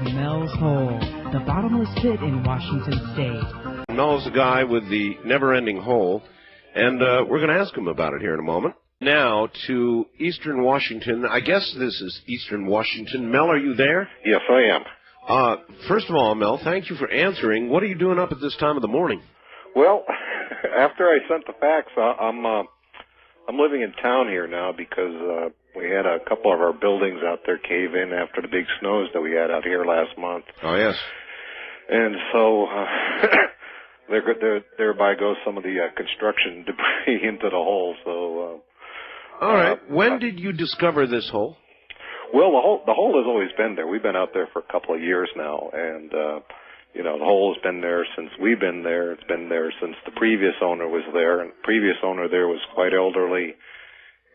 Mel's Hole, the bottomless pit in Washington State. Mel's the guy with the never-ending hole, and we're going to ask him about it here in a moment. Now to Eastern Washington. I guess this is Eastern Washington. Mel, are you there? Yes, I am. First of all, Mel, thank you for answering. What are you doing up at this time of the morning? Well, after I sent the fax, I'm living in town here now because we had a couple of our buildings out there cave in after the big snows that we had out here last month. Oh, yes. And so thereby goes some of the construction debris into the hole. So, all right. When did you discover this hole? Well, the hole has always been there. We've been out there for a couple of years now, and the hole has been there since we've been there. It's been there since the previous owner was there, and the previous owner there was quite elderly,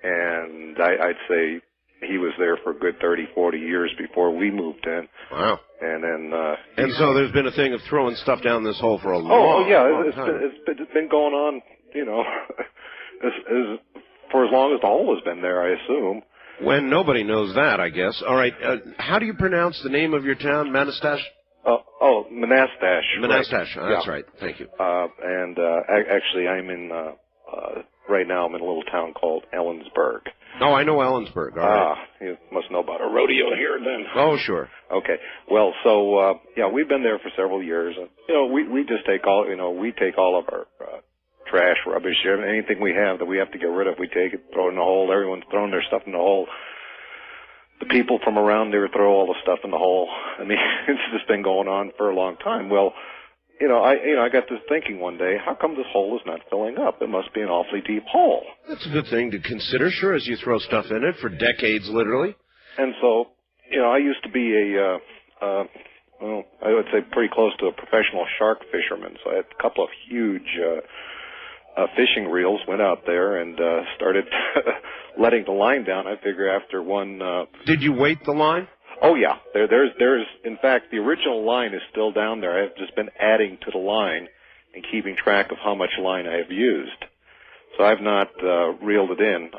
and I'd say he was there for a good 30, 40 years before we moved in. Wow. And then and so there's been a thing of throwing stuff down this hole for a long time. It's been going on, for as long as the hole has been there, I assume. When nobody knows that, I guess. All right. How do you pronounce the name of your town? Manastash? Manastash. Manastash. Right. That's right. Thank you. Actually, I'm in, right now I'm in a little town called Ellensburg. Oh, I know Ellensburg. All right. You must know about a rodeo here then. Oh, sure. Okay. Well, so, we've been there for several years. And, we just take all, we take all of our, trash, rubbish, anything we have that we have to get rid of, we take it, throw it in the hole. Everyone's throwing their stuff in the hole. The people from around there throw all the stuff in the hole. I mean, it's just been going on for a long time. Well, I got to thinking one day, how come this hole is not filling up? It must be an awfully deep hole. That's a good thing to consider, sure, as you throw stuff in it for decades, literally. And so, I used to be I would say pretty close to a professional shark fisherman. So I had a couple of huge fishing reels, went out there and started letting the line down. I figure after one... Did you weight the line? Oh, yeah. There's, in fact, the original line is still down there. I've just been adding to the line and keeping track of how much line I have used. So I've not reeled it in.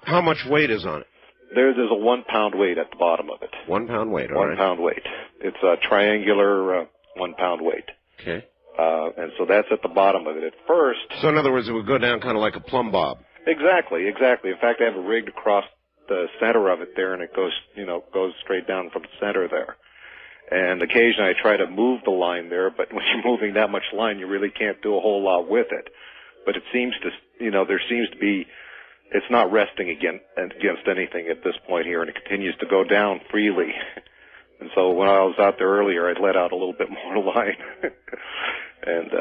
How much weight is on it? There's a 1 pound weight at the bottom of it. 1 pound weight, all right. 1 pound weight. It's a triangular 1 pound weight. Okay. And so that's at the bottom of it at first. So in other words, it would go down kind of like a plumb bob. Exactly. In fact, I have it rigged across the center of it there, and it goes straight down from the center there. And occasionally I try to move the line there, but when you're moving that much line, you really can't do a whole lot with it. But it seems to, there seems to be, it's not resting against anything at this point here, and it continues to go down freely. And so when I was out there earlier, I'd let out a little bit more line. And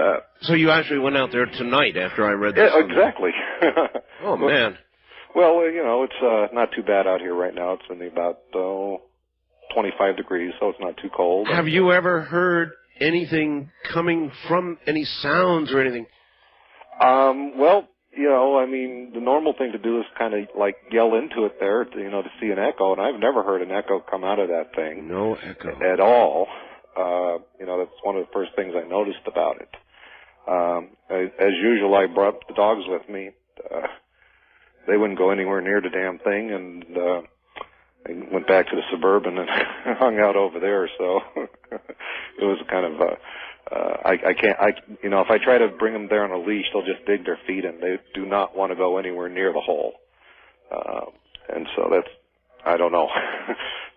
so you actually went out there tonight after I read this? Yeah, exactly. Oh, man. Well, it's not too bad out here right now. It's only about 25 degrees, so it's not too cold. Have you ever heard anything coming from any sounds or anything? Well, the normal thing to do is kind of like yell into it there, to see an echo, and I've never heard an echo come out of that thing. No echo. At all. That's one of the first things I noticed about it. As usual, I brought the dogs with me. They wouldn't go anywhere near the damn thing, and I went back to the Suburban and hung out over there, so it was kind of, if I try to bring them there on a leash, they'll just dig their feet in. They do not want to go anywhere near the hole. And so that's, I don't know.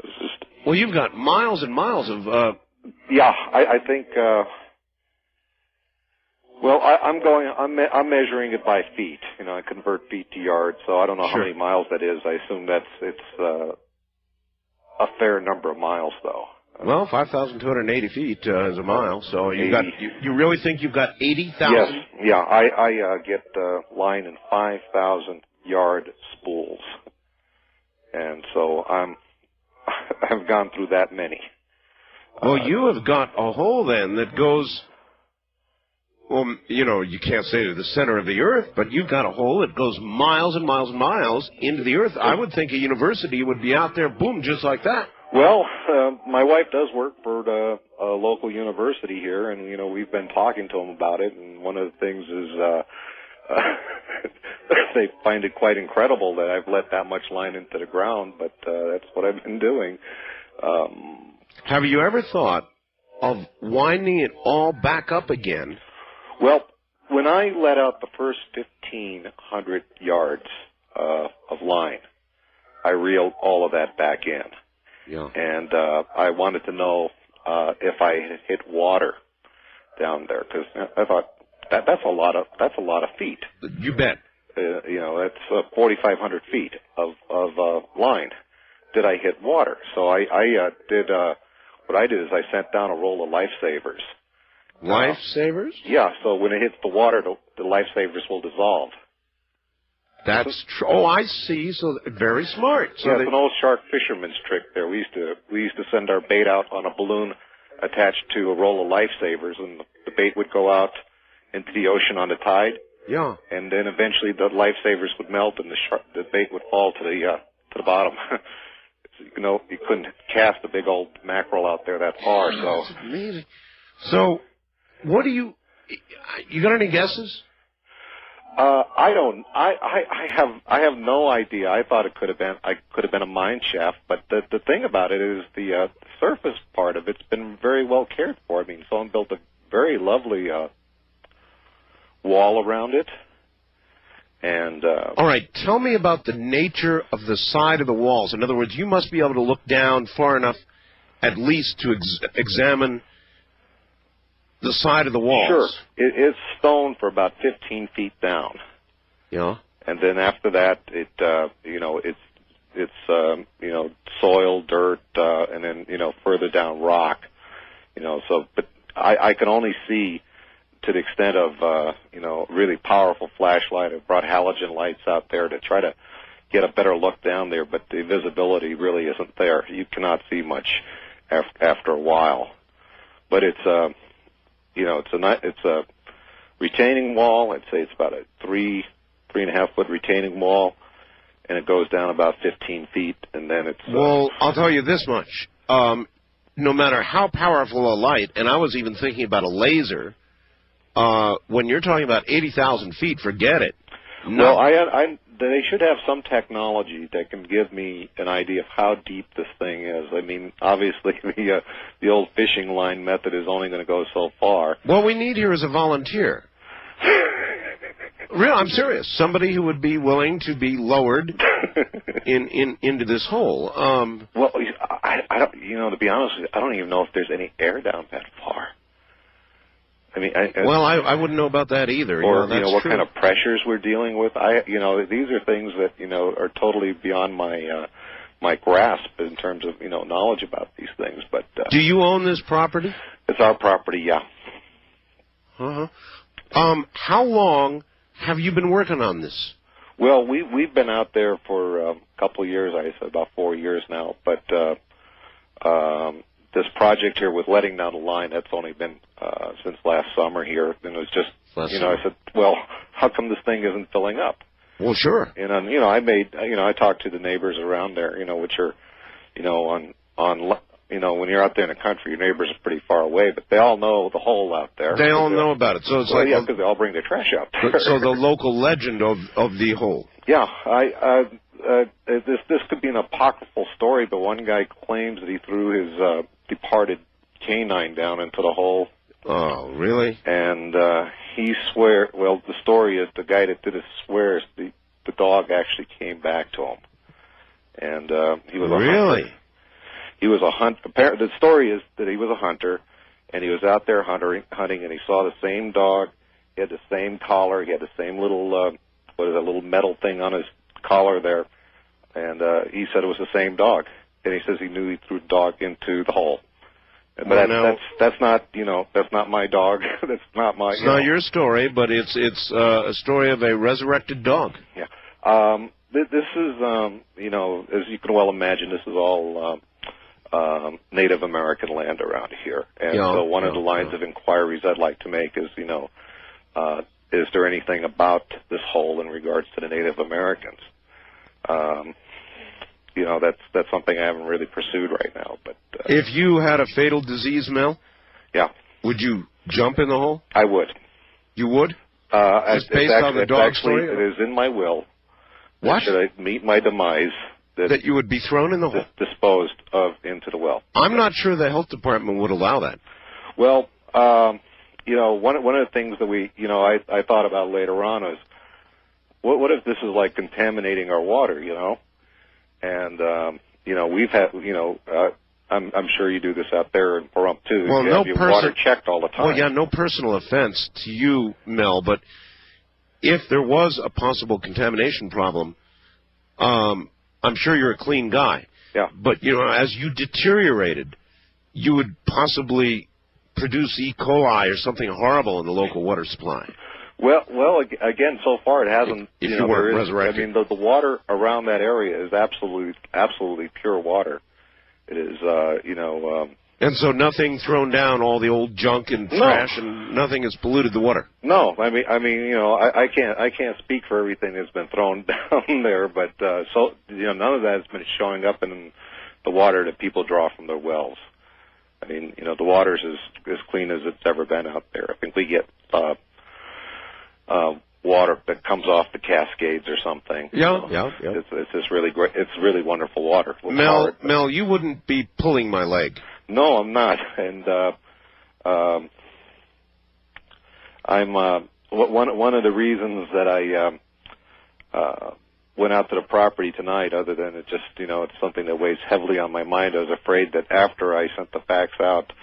It's just... Well, you've got miles and miles of, Yeah, I think, I'm measuring it by feet. I convert feet to yards, so I don't know how many miles that is. I assume it's a fair number of miles, though. Well, 5,280 feet is a mile, so you really think you've got 80,000? Yes, yeah. I get line in 5,000 yard spools, and so I've gone through that many. Well, you have got a hole then that goes. Well, you can't say to the center of the earth, but you've got a hole that goes miles and miles and miles into the earth. I would think a university would be out there, boom, just like that. Well, my wife does work for a local university here, and, we've been talking to them about it, and one of the things is they find it quite incredible that I've let that much line into the ground, but that's what I've been doing. Have you ever thought of winding it all back up again? Well, when I let out the first 1,500 yards of line, I reeled all of that back in. Yeah. And I wanted to know if I had hit water down there, because I thought that's a lot of feet. You bet. That's 4,500 feet of line. Did I hit water? So I did. What I did is I sent down a roll of lifesavers. Lifesavers? Yeah. So when it hits the water, the lifesavers will dissolve. That's true. Oh, I see. So very smart. So it's an old shark fisherman's trick. There, we used to send our bait out on a balloon attached to a roll of lifesavers, and the bait would go out into the ocean on the tide. Yeah. And then eventually the lifesavers would melt, and the bait would fall to the bottom. You couldn't cast a big old mackerel out there that far. So that's amazing. So, what do you got any guesses? I don't. I have no idea. I thought it could have been a mine shaft, but the thing about it is the surface part of it's been very well cared for. I mean, someone built a very lovely wall around it. And all right, tell me about the nature of the side of the walls. In other words, you must be able to look down far enough, at least, to examine the side of the walls. Sure, it's stone for about 15 feet down. Yeah. And then after that, it's soil, dirt, and then further down rock. So, but I can only see to the extent of, really powerful flashlight. I brought halogen lights out there to try to get a better look down there, but the visibility really isn't there. You cannot see much after a while. But it's a retaining wall. I'd say it's about a 3.5 foot retaining wall, and it goes down about 15 feet, and then it's... Well, I'll tell you this much. No matter how powerful a light, and I was even thinking about a laser... when you're talking about 80,000 feet, forget it. No. Well, they should have some technology that can give me an idea of how deep this thing is. I mean, obviously, the old fishing line method is only going to go so far. What we need here is a volunteer. Real, I'm serious. Somebody who would be willing to be lowered into this hole. Well, I don't. To be honest with you, I don't even know if there's any air down that far. I mean, I wouldn't know about that either. Or that's what true. kind of pressures we're dealing with. These are things that are totally beyond my grasp in terms of knowledge about these things. But do you own this property? It's our property, yeah. How long have you been working on this? Well, we've been out there for a couple of years. I said about 4 years now, but. This project here with letting down the line, that's only been since last summer here. And it was just, I said, well, how come this thing isn't filling up? Well, sure. And, I talked to the neighbors around there, which are, when you're out there in the country, your neighbors are pretty far away, but they all know the hole out there. They all know about it. So it's because they all bring their trash out there. So the local legend of the hole. Yeah, this could be an apocryphal story, but one guy claims that he threw his departed canine down into the hole. Oh, really? And he swears. Well, the story is the guy that did it swears the dog actually came back to him, and he was a hunter. He was a hunter. The story is that he was a hunter, and he was out there hunting, and he saw the same dog. He had the same collar. He had the same little little metal thing on his collar there, and he said it was the same dog. And he says he knew he threw the dog into the hole. But that's not my dog. That's not my. It's not your story, but it's a story of a resurrected dog. Yeah. This is as you can well imagine, this is all Native American land around here, and so one of the lines of inquiries I'd like to make is is there anything about this hole in regards to the Native Americans? That's something I haven't really pursued right now. But if you had a fatal disease, Mel, would you jump in the hole? I would. You would? Just based on the dog story? It is in my will. What? Should I meet my demise? that you would be thrown in the hole, disposed of into the well. I'm not sure the health department would allow that. Well, one of the things that I thought about later on is, what if this is like contaminating our water, And we've had, I'm sure you do this out there in Pahrump too. Well, you have your water checked all the time. Well, yeah, no personal offense to you, Mel, but if there was a possible contamination problem, I'm sure you're a clean guy. Yeah. But, as you deteriorated, you would possibly produce E. coli or something horrible in the local water supply. Well, again, so far it hasn't. If you weren't resurrected. I mean, the water around that area is absolutely pure water. It is, And so nothing thrown down, all the old junk and trash, and nothing has polluted the water. No, I can't speak for everything that's been thrown down there, but none of that has been showing up in the water that people draw from their wells. I mean, the water's as clean as it's ever been out there. I think we get water that comes off the Cascades or something. Yeah. It's just really great. It's really wonderful water. Mel, you wouldn't be pulling my leg. No, I'm not. And I'm one of the reasons that I went out to the property tonight, other than it just it's something that weighs heavily on my mind. I was afraid that after I sent the fax out,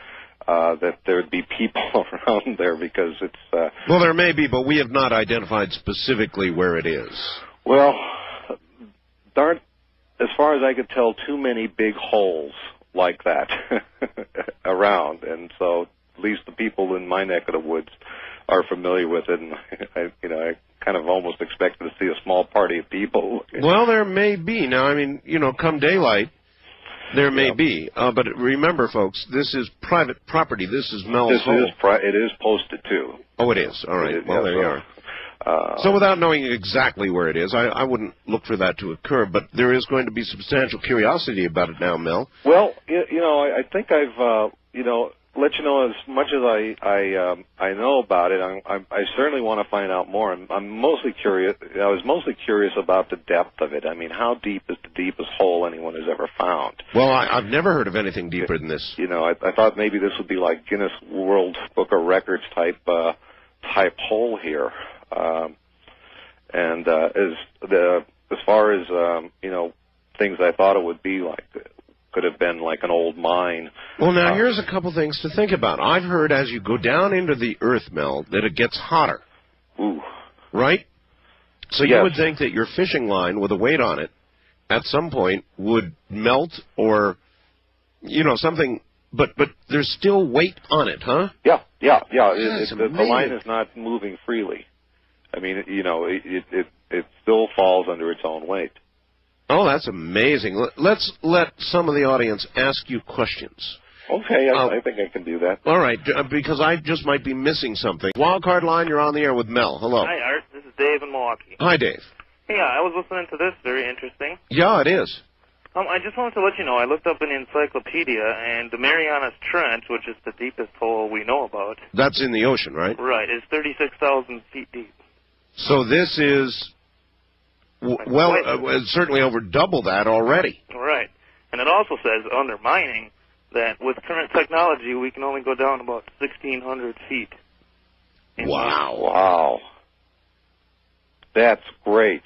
that there would be people around there because it's... Well, there may be, but we have not identified specifically where it is. Well, there aren't, as far as I could tell, too many big holes like that around. And so at least the people in my neck of the woods are familiar with it. And, I kind of almost expected to see a small party of people. Well, there may be. Now, I mean, come daylight, there may be, but remember, folks, this is private property. This is Mel's home. It is posted, too. Oh, it is. All right. There you are. So without knowing exactly where it is, I wouldn't look for that to occur, but there is going to be substantial curiosity about it now, Mel. Well, I think I've, let you know as much as I know about it. I certainly want to find out more. I'm mostly curious. I was mostly curious about the depth of it. I mean, how deep is the deepest hole anyone has ever found? Well, I've never heard of anything deeper than this. I thought maybe this would be like Guinness World Book of Records type hole here. And as far as things I thought it would be like. Could have been like an old mine. Well, now, here's a couple things to think about. I've heard as you go down into the earth, Mel, that it gets hotter. Ooh. Right? So you would think that your fishing line with a weight on it at some point would melt or, something, but there's still weight on it, huh? Yeah. The line is not moving freely. I mean, it still falls under its own weight. Oh, that's amazing. Let's let some of the audience ask you questions. Okay, I think I can do that. All right, because I just might be missing something. Wildcard line, you're on the air with Mel. Hello. Hi, Art. This is Dave in Milwaukee. Hi, Dave. Hey, I was listening to this. Very interesting. Yeah, it is. I just wanted to let you know, I looked up an encyclopedia, and the Marianas Trench, which is the deepest hole we know about... That's in the ocean, right? Right. Is 36,000 feet deep. So this is... it's certainly over double that already. Right. And it also says, under mining, that with current technology, we can only go down about 1,600 feet. Wow. That's great.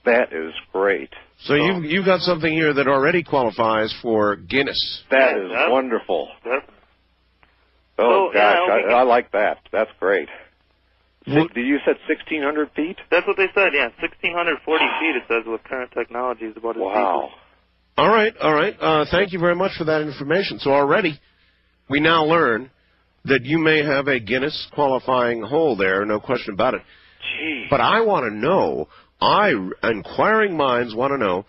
That is great. So you've got something here that already qualifies for Guinness. That is wonderful. Oh, gosh, I like that. That's great. You said 1,600 feet? That's what they said, yeah. 1,640 feet, it says, with current technology is about as deep. All right. Thank you very much for that information. So already we now learn that you may have a Guinness qualifying hole there, no question about it. Gee. But I want to know, inquiring minds want to know,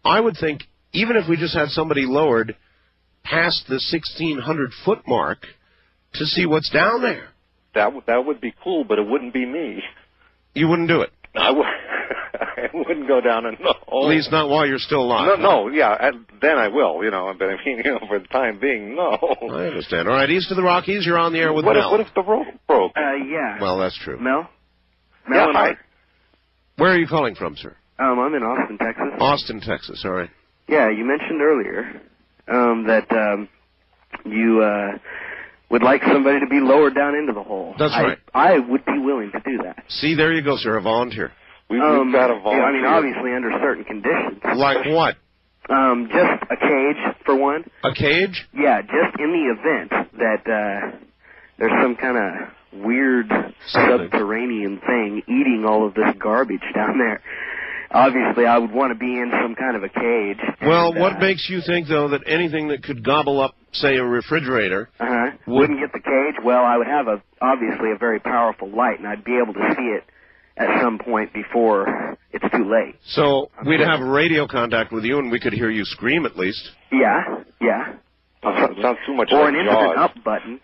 I would think even if we just had somebody lowered past the 1,600-foot mark to see what's down there. That would be cool, but it wouldn't be me. You wouldn't do it? I wouldn't go down and know. At least not while you're still alive. No, then I will, but I mean, for the time being, no. I understand. All right, east of the Rockies, you're on the air with Mel. What if the road broke? Yeah. Well, that's true. Mel Yeah, and hi. Art. Where are you calling from, sir? I'm in Austin, Texas. Austin, Texas, all right. Yeah, you mentioned earlier that you would like somebody to be lowered down into the hole. That's right. I would be willing to do that. See, there you go, sir, a volunteer. We've got a volunteer. I mean, obviously under certain conditions. Like what? Just a cage, for one. A cage? Yeah, just in the event that there's some kind of weird subterranean thing eating all of this garbage down there. Obviously, I would want to be in some kind of a cage. Well, what makes you think, though, that anything that could gobble up, say, a refrigerator... wouldn't get the cage? Well, I would have, obviously, a very powerful light, and I'd be able to see it at some point before it's too late. So we'd have radio contact with you, and we could hear you scream, at least. Yeah. Sounds too much or like an Jaws. instant up button.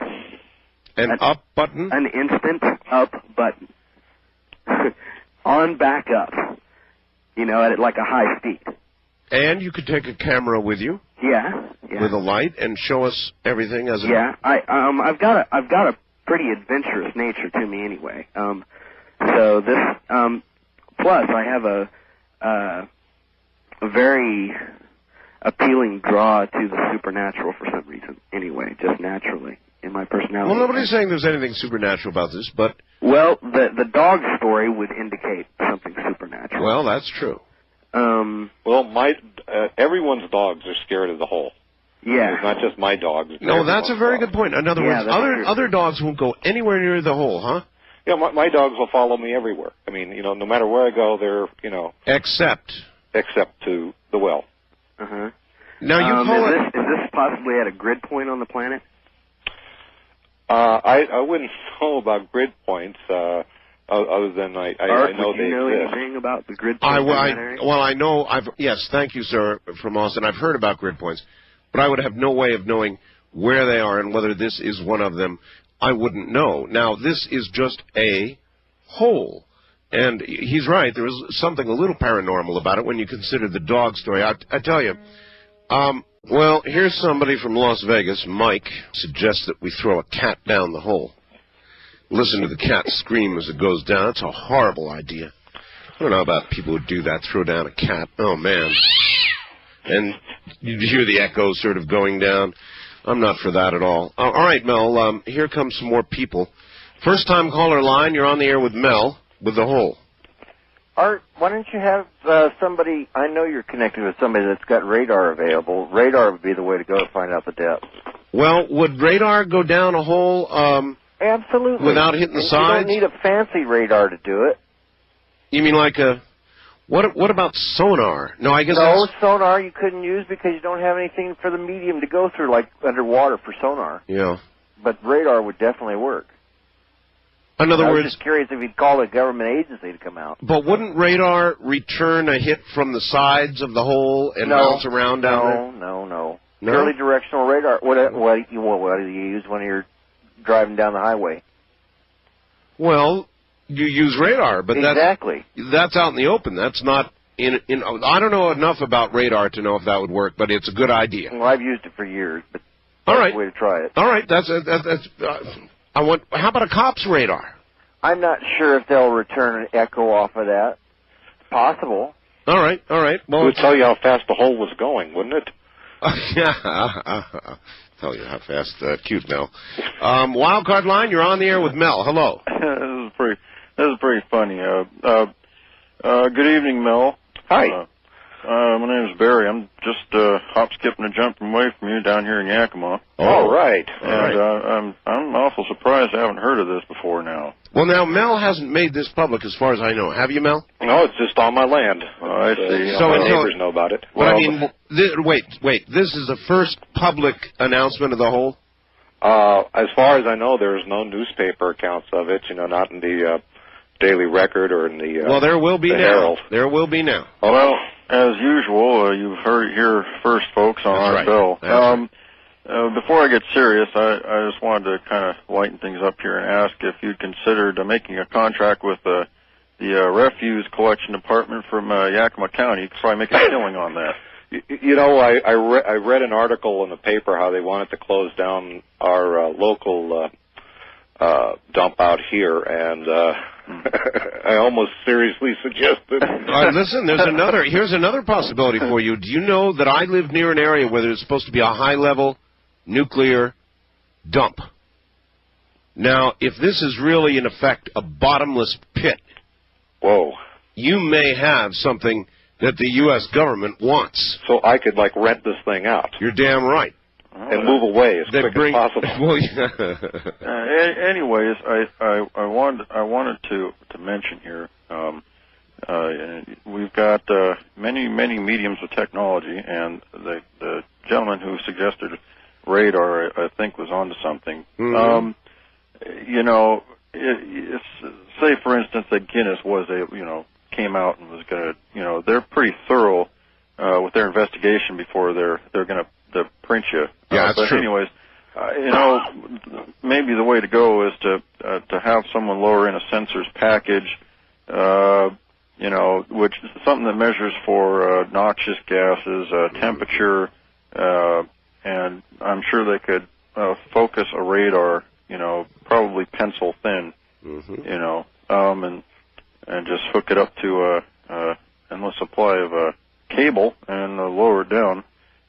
An up button? An instant up button. On back up. You know, at like a high speed. And you could take a camera with you. Yeah. With a light and show us everything as a... Yeah, I've got a pretty adventurous nature to me anyway. So this, plus I have a very appealing draw to the supernatural for some reason. Anyway, just naturally in my personality. Well, nobody's saying there's anything supernatural about this, but... Well, the dog story would indicate something supernatural. Well, that's true. Everyone's dogs are scared of the hole. Yeah. It's not just my dogs. No, that's a very good point. In other words, other dogs won't go anywhere near the hole, huh? Yeah, my dogs will follow me everywhere. I mean, you know, no matter where I go, they're, you know... Except to the well. Uh-huh. Now, you call is this possibly at a grid point on the planet? I wouldn't know about grid points, other than I know they exist. Do you know anything about the grid points in that area? Well, I know, yes, thank you, sir, from Austin. I've heard about grid points, but I would have no way of knowing where they are and whether this is one of them. I wouldn't know. Now, this is just a hole. And he's right, there is something a little paranormal about it when you consider the dog story. I tell you, well, here's somebody from Las Vegas, Mike, suggests that we throw a cat down the hole. Listen to the cat scream as it goes down. That's a horrible idea. I don't know about people who do that, throw down a cat. Oh, man. And you hear the echo sort of going down. I'm not for that at all. All right, Mel, here comes some more people. First-time caller line, you're on the air with Mel with the hole. Art, why don't you have somebody, I know you're connected with somebody that's got radar available. Radar would be the way to go to find out the depth. Well, would radar go down a hole absolutely without hitting the sides? You don't need a fancy radar to do it. You mean like a... What about sonar? No, I guess sonar you couldn't use because you don't have anything for the medium to go through, like underwater for sonar. Yeah. But radar would definitely work. In other words... I was just curious if you'd call a government agency to come out. But wouldn't radar return a hit from the sides of the hole and bounce around down there? No. Purely directional radar. What do you use when you're driving down the highway? Well, you use radar, but that's out in the open. That's not in. I don't know enough about radar to know if that would work, but it's a good idea. Well, I've used it for years, but all right, way to try it. All right, how about a cop's radar? I'm not sure if they'll return an echo off of that. It's possible. All right. Well, it would tell you how fast the hole was going, wouldn't it? Yeah. Tell you how fast. Cute, Mel. Wildcard line, you're on the air with Mel. Hello. This is pretty funny. Good evening, Mel. Hi. My name is Barry. I'm just hop, skipping, and jumping away from you down here in Yakima. All right. And I'm awful surprised I haven't heard of this before now. Well, now, Mel hasn't made this public as far as I know. Have you, Mel? No, it's just on my land. I see. So my neighbors know about it. But, I mean, wait. This is the first public announcement of the hole? As far as I know, there's no newspaper accounts of it, not in the Daily Record or in the well, there will be now. Herald. There will be now. Well, as usual, you've heard it here first, folks, on our bill. Before I get serious, I just wanted to kind of lighten things up here and ask if you'd considered making a contract with the refuse collection department from Yakima County. You could probably make a killing on that. I read an article in the paper how they wanted to close down our local dump out here, and I almost seriously suggested. Listen, here's another possibility for you. Do you know that I live near an area where there's supposed to be a high-level nuclear dump? Now, if this is really, in effect, a bottomless pit, whoa, you may have something that the U.S. government wants. So I could, like, rent this thing out. You're damn right. And move away as quick as possible. Well, yeah. Anyways, I wanted to mention here, we've got many mediums of technology, and the gentleman who suggested radar, I think, was onto something. Mm-hmm. Say for instance that Guinness came out and was going to, they're pretty thorough with their investigation before they're going to print you. Yeah, that's true. Anyways, maybe the way to go is to have someone lower in a sensors package, which is something that measures for noxious gases, temperature, and I'm sure they could focus a radar, probably pencil thin, mm-hmm. And just hook it up to a endless supply of cable and lower it down.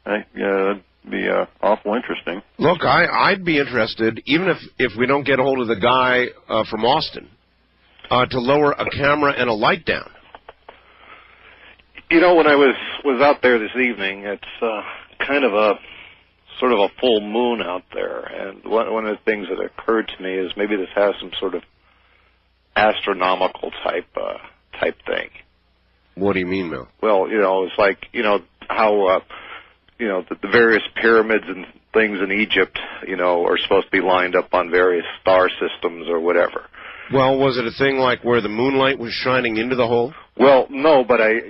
That'd be awful interesting. Look, I'd be interested, even if we don't get a hold of the guy from Austin, to lower a camera and a light down. When I was out there this evening, it's kind of a sort of a full moon out there, and one of the things that occurred to me is maybe this has some sort of astronomical type thing. What do you mean, Mel? Well, it's like how the various pyramids and things in Egypt, are supposed to be lined up on various star systems or whatever. Well, was it a thing like where the moonlight was shining into the hole? Well, no, but I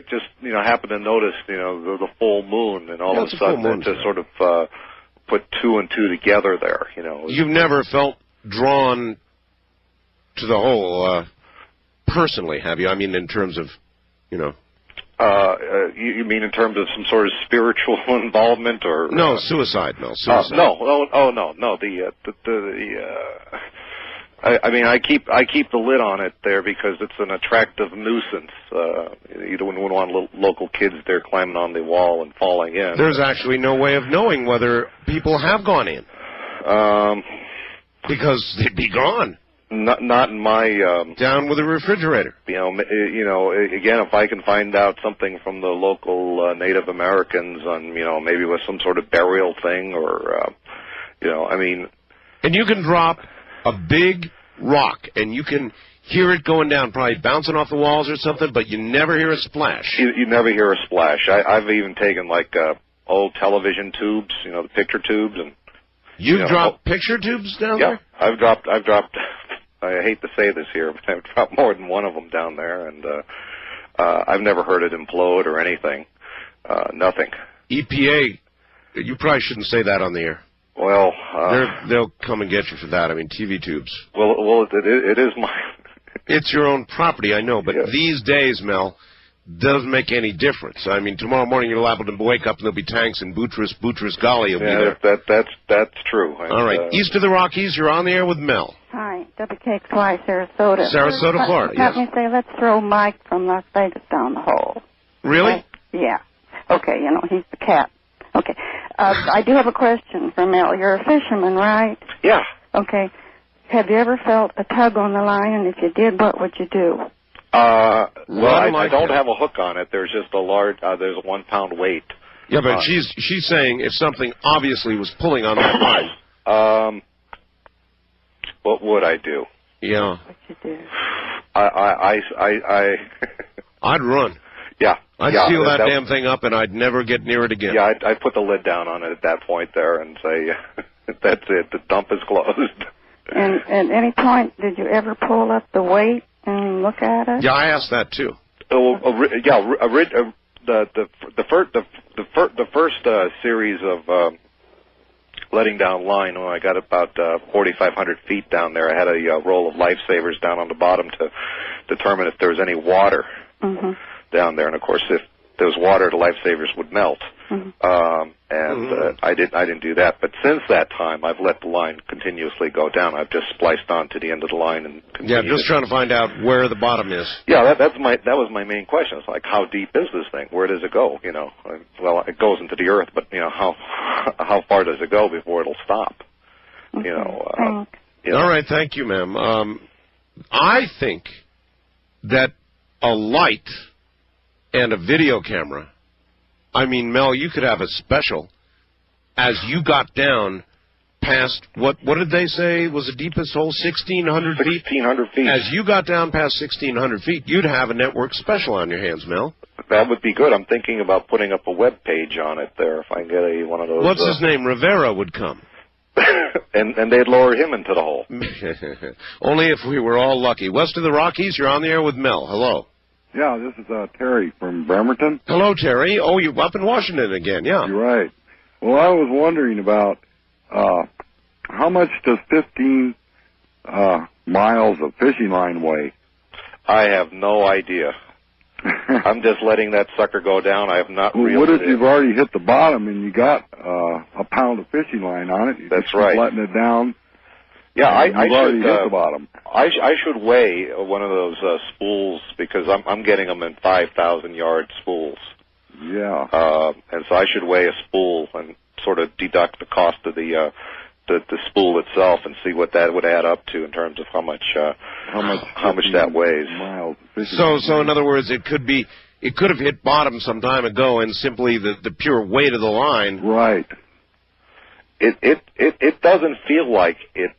just, happened to notice, the full moon, and all of a sudden it just sort of put two and two together there, You've never felt drawn to the hole, personally, have you? I mean, in terms of, you mean in terms of some sort of spiritual involvement, or no, suicide? No, suicide. No. I keep the lid on it there because it's an attractive nuisance. You wouldn't want local kids there climbing on the wall and falling in. There's actually no way of knowing whether people have gone in, because they'd be gone. Not in my down with a refrigerator. Again, if I can find out something from the local Native Americans on, maybe with some sort of burial thing, or And you can drop a big rock, and you can hear it going down, probably bouncing off the walls or something, but you never hear a splash. You never hear a splash. I've even taken old television tubes, the picture tubes, and you've dropped picture tubes down there? Yeah, I've dropped. I hate to say this here, but I've dropped more than one of them down there, and I've never heard it implode or anything. Nothing. EPA, you probably shouldn't say that on the air. Well, they'll come and get you for that. I mean, TV tubes. Well, it is my. It's your own property, I know, but these days, Mel, doesn't make any difference. I mean, tomorrow morning you're liable to wake up and there'll be tanks in Boutros Ghali will be there. That's true. All right, east of the Rockies, you're on the air with Mel. Hi, WKXY, Sarasota. Sarasota, Florida. Let me say, let's throw Mike from Las Vegas down the hole. Really? Okay? Yeah. Okay, he's the cat. Okay. I do have a question for Mel. You're a fisherman, right? Yeah. Okay. Have you ever felt a tug on the line, and if you did, what would you do? Well, I don't have a hook on it. There's just a large, there's a 1 pound weight. Yeah, but she's saying if something obviously was pulling on that line. What would I do? Yeah. What you do? I'd run. Yeah. I'd seal that damn thing up, and I'd never get near it again. Yeah, I'd put the lid down on it at that point there and say, that's it, the dump is closed. And at any point, did you ever pull up the weight and look at it? Yeah, I asked that too. The first series of letting down line, when I got about 4,500 feet down there, I had a roll of lifesavers down on the bottom to determine if there was any water down there. And of course, there was water, the lifesavers would melt. I didn't do that. But since that time, I've let the line continuously go down. I've just spliced on to the end of the line and continued. Yeah, just trying to find out where the bottom is. Yeah, that was my main question. It's like, how deep is this thing? Where does it go? You know, well, it goes into the earth, but you know, how far does it go before it'll stop? You know. All right, thank you, ma'am. I think that a light and a video camera, I mean, Mel, you could have a special as you got down past, what did they say was the deepest hole, 1,600 feet? 1,600 feet. As you got down past 1,600 feet, you'd have a network special on your hands, Mel. That would be good. I'm thinking about putting up a web page on it there if I can get one of those. What's his name? Rivera would come. and they'd lower him into the hole. Only if we were all lucky. West of the Rockies, you're on the air with Mel. Hello. Yeah, this is Terry from Bremerton. Hello, Terry. Oh, you're up in Washington again, yeah. You're right. Well, I was wondering about how much does 15 miles of fishing line weigh? I have no idea. I'm just letting that sucker go down. I have not reeled What if it in. you've already hit the bottom and you got a pound of fishing line on it? You That's just right. Keep letting it down. Yeah, I already should hit the bottom. I should weigh one of those spools because I'm getting them in 5,000 yard spools. Yeah. And so I should weigh a spool and sort of deduct the cost of the spool itself and see what that would add up to in terms of how much that weighs. Miles so in other words, it could have hit bottom some time ago, and simply the pure weight of the line. Right. It doesn't feel like it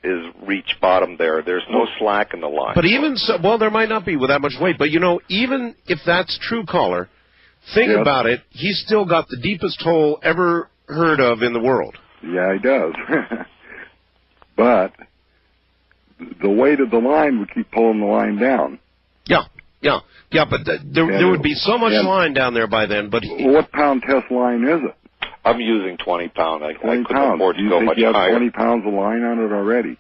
is reached bottom there. There's no slack in the line. But even so, well, there might not be with that much weight. But you know, even if that's true, caller, think about it. He's still got the deepest hole ever heard of in the world. Yeah, he does. But the weight of the line would keep pulling the line down. Yeah. But there would be so much line down there by then. But what pound test line is it? I'm using 20 pound. I couldn't pounds. afford to go much higher. Do you think you have 20 pounds of line on it already?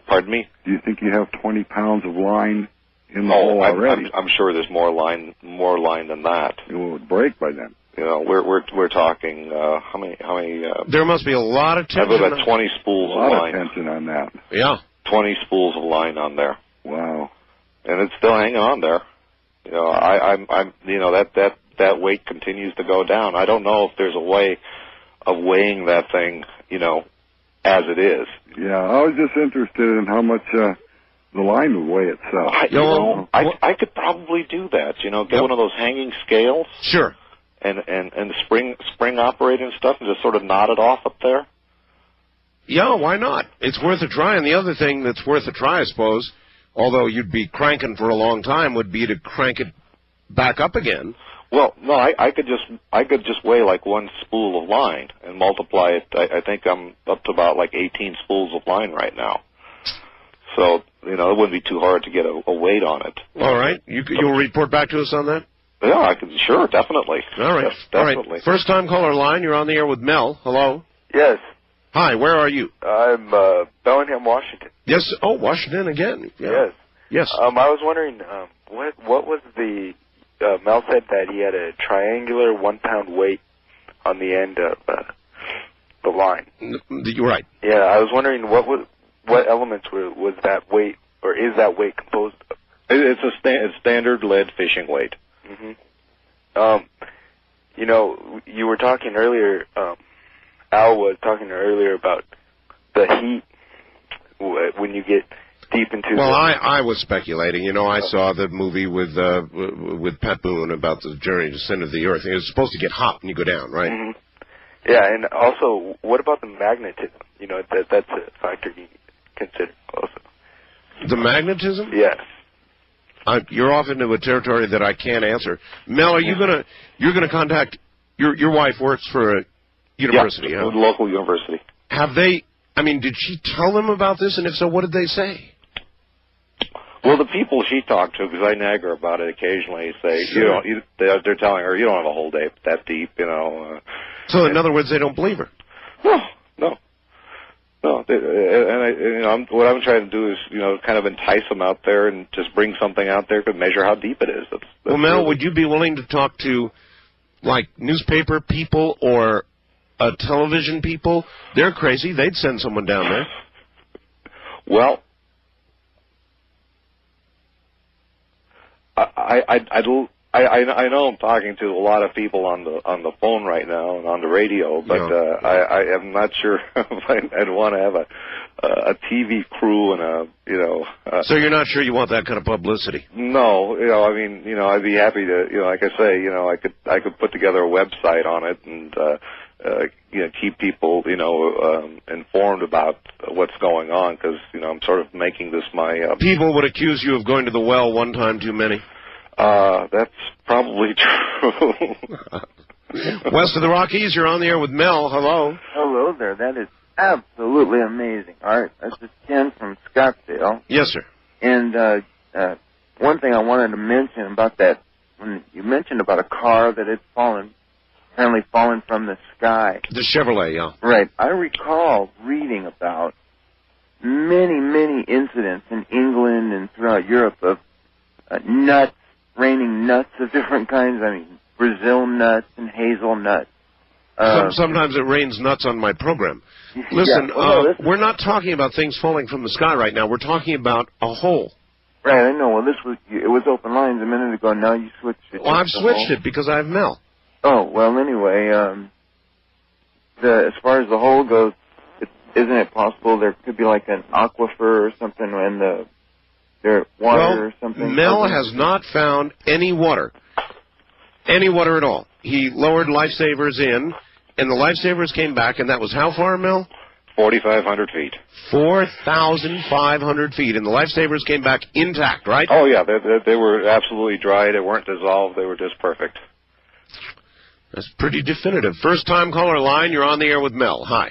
Pardon me? Do you think you have 20 pounds of line in the hole already? I'm sure there's more line than that. It would break by then. You know, we're talking how many? There must be a lot of tension. I have about 20 spools of line. A lot of tension on that. Yeah. 20 spools of line on there. Wow. And it's still hanging on there. You know, I'm you know, that weight continues to go down. I don't know if there's a way of weighing that thing, you know, as it is. Yeah, I was just interested in how much the line would weigh itself. I could probably do that. You know, get one of those hanging scales. Sure. And the spring operating stuff, and just sort of knot it off up there. Yeah, why not? It's worth a try. And the other thing that's worth a try, I suppose, although you'd be cranking for a long time, would be to crank it back up again. Well, no, I could just weigh like one spool of line and multiply it. I think I'm up to about like 18 spools of line right now. So, you know, it wouldn't be too hard to get a weight on it. All right. You'll report back to us on that? Yeah, I can. Sure, definitely. All right. Yes, definitely. All right. First time caller line. You're on the air with Mel. Hello. Yes. Hi. Where are you? I'm Bellingham, Washington. Yes. Oh, Washington again. Yeah. Yes. Yes. I was wondering what was the Mel said that he had a triangular 1 pound weight on the end of the line. You're right. Yeah, I was wondering what elements was that weight, or is that weight composed of? It's a standard lead fishing weight. Mm-hmm. You know, you were talking earlier. Al was talking earlier about the heat when you get deep into. Well, I was speculating. You know, I saw the movie with Pat Boone about the journey to the center of the earth. It was supposed to get hot when you go down, right? Mm-hmm. Yeah, and also, what about the magnetism? You know, that's a factor you consider also. The magnetism? Yes. You're off into a territory that I can't answer. Mel, are you you're gonna contact your wife works for a university? Yeah, huh? a local university. Have they? I mean, did she tell them about this? And if so, what did they say? Well, the people she talked to, because I nag her about it occasionally, say, sure. They're telling her, you don't have a whole day that deep, you know. So, in other words, they don't believe her. No. what I'm trying to do is, kind of entice them out there and just bring something out there to measure how deep it is. That's well, Mel, would you be willing to talk to, like, newspaper people or television people? They're crazy. They'd send someone down there. Well, I know I'm talking to a lot of people on the phone right now and on the radio, but I am not sure if I'd want to have a TV crew and So you're not sure you want that kind of publicity? No, I'd be happy to, like I say, I could put together a website on it and keep people informed about what's going on, because I'm sort of making this my. People would accuse you of going to the well one time too many. That's probably true. West of the Rockies, you're on the air with Mel. Hello. Hello there. That is absolutely amazing. All right, this is Ken from Scottsdale. Yes, sir. And one thing I wanted to mention about that, when you mentioned about a car that had apparently fallen from the sky. The Chevrolet, yeah. Right. I recall reading about many, many incidents in England and throughout Europe of raining nuts of different kinds. I mean, Brazil nuts and hazelnuts. Sometimes it rains nuts on my program. Listen, we're not talking about things falling from the sky right now. We're talking about a hole. Right, I know. Well, it was open lines a minute ago. Now you switched it. Well, I've switched it because I have Mel. Oh, well, anyway, as far as the hole goes, isn't it possible there could be like an aquifer or something in their water or something? Mel has not found any water at all. He lowered lifesavers in, and the lifesavers came back, and that was how far, Mel? 4,500 feet. 4,500 feet, and the lifesavers came back intact, right? Oh, yeah, they were absolutely dry. They weren't dissolved. They were just perfect. That's pretty definitive. First-time caller line, you're on the air with Mel. Hi.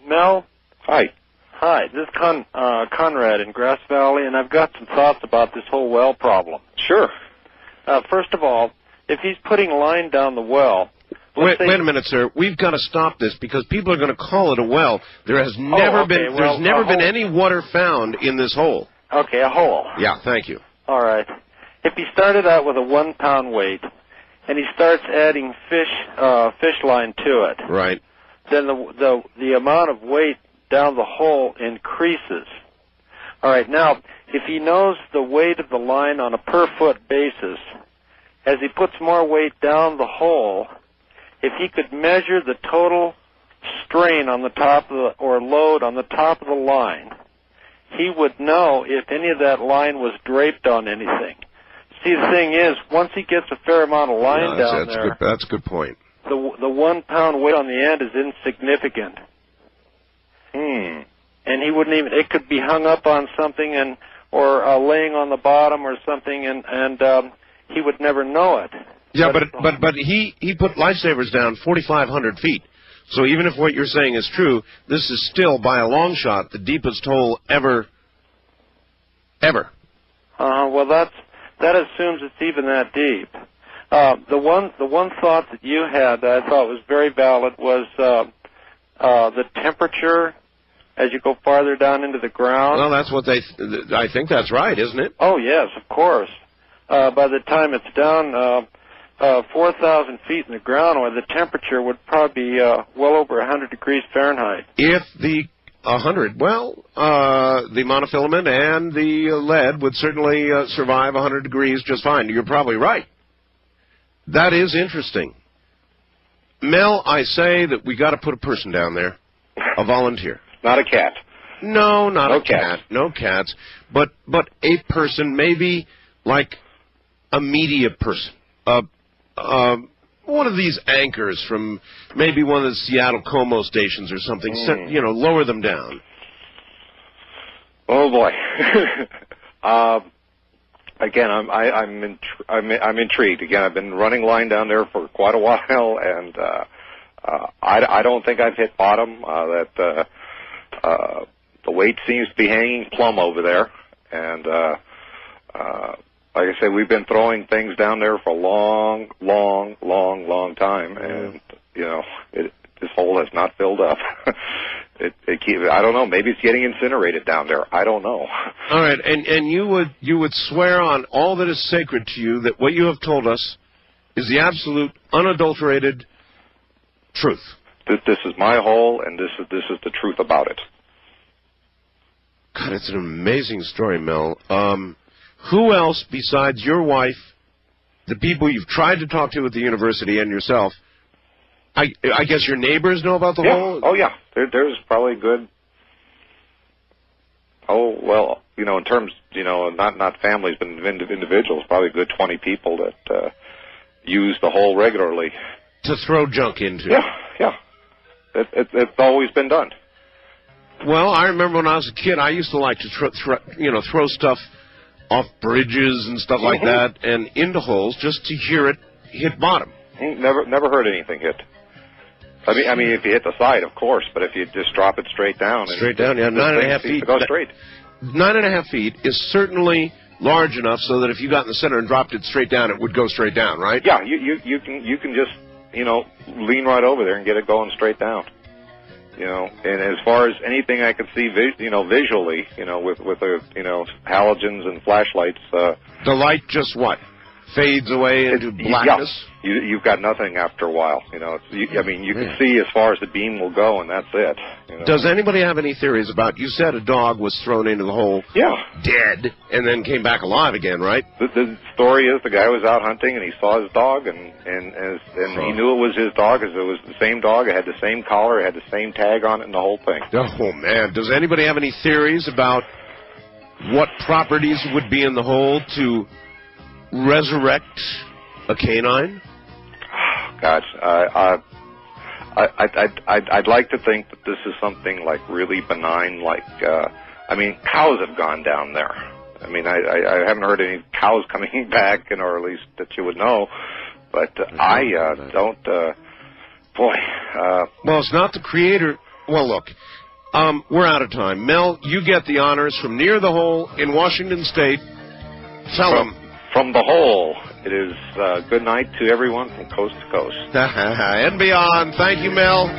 Mel? Hi. Hi, this is Conrad in Grass Valley, and I've got some thoughts about this whole well problem. Sure. First of all, if he's putting a line down the well... Wait a minute, sir. We've got to stop this because people are going to call it a well. There has never been any water found in this hole. Okay, a hole. Yeah, thank you. All right. If he started out with a 1-pound weight, and he starts adding fish line to it, right, then the amount of weight down the hole increases. All right, now, if he knows the weight of the line on a per-foot basis, as he puts more weight down the hole, if he could measure the total strain on the top of or load on the top of the line, he would know if any of that line was draped on anything. See, the thing is, once he gets a fair amount of line down there, that's a good point. The 1-pound weight on the end is insignificant. And he wouldn't even, it could be hung up on something or laying on the bottom or something, and he would never know it. Yeah, but he put lifesavers down 4,500 feet. So even if what you're saying is true, this is still, by a long shot, the deepest hole ever. Well, that assumes it's even that deep. The one thought that you had that I thought was very valid was the temperature as you go farther down into the ground. Well, that's what I think that's right, isn't it? Oh, yes, of course. By the time it's down 4,000 feet in the ground, or the temperature would probably be well over 100 degrees Fahrenheit. If the 100, the monofilament and the lead would certainly survive 100 degrees just fine. You're probably right. That is interesting. Mel, I say that we got to put a person down there, a volunteer. Not a cat. No, not a cat. No cats. But a person, maybe like a media person. One of these anchors from maybe one of the Seattle Como stations or something. Lower them down. Oh boy. Again, I'm intrigued. Again, I've been running line down there for quite a while, and I don't think I've hit bottom. The weight seems to be hanging plumb over there, and like I say, we've been throwing things down there for a long time, and this hole has not filled up. I don't know. Maybe it's getting incinerated down there. I don't know. All right, and you would swear on all that is sacred to you that what you have told us is the absolute, unadulterated truth. This is my hole, and this is the truth about it. God, it's an amazing story, Mel. Who else besides your wife, the people you've tried to talk to at the university, and yourself? I guess your neighbors know about the hole? Oh, yeah. There's probably good. Oh, well, in terms, not families, but individuals, probably a good 20 people that use the hole regularly. To throw junk into. Yeah. It's always been done. Well, I remember when I was a kid, I used to like to throw stuff off bridges and stuff like that, and into holes just to hear it hit bottom. Never heard anything hit. I mean, if you hit the side, of course, but if you just drop it straight down. Straight down, yeah, 9.5 feet. Go straight. 9.5 feet is certainly large enough so that if you got in the center and dropped it straight down, it would go straight down, right? Yeah, you can just lean right over there and get it going straight down. And as far as anything I can see, visually, with the halogens and flashlights. The light just what? Fades away into blackness? Yeah. You've got nothing after a while. You can see as far as the beam will go, and that's it. Does anybody have any theories about, you said a dog was thrown into the hole dead and then came back alive again, right? The story is the guy was out hunting, and he saw his dog, and he knew it was his dog because it was the same dog. It had the same collar, it had the same tag on it, and the whole thing. Oh, man. Does anybody have any theories about what properties would be in the hole to resurrect a canine? Gosh, I'd like to think that this is something like really benign, like cows have gone down there. I haven't heard any cows coming back, or at least that you would know. But I don't. Well, it's not the creator. Well, look, we're out of time. Mel, you get the honors from near the hole in Washington State. Tell them. From the hole, it is good night to everyone from coast to coast. And beyond. Thank you, Mel.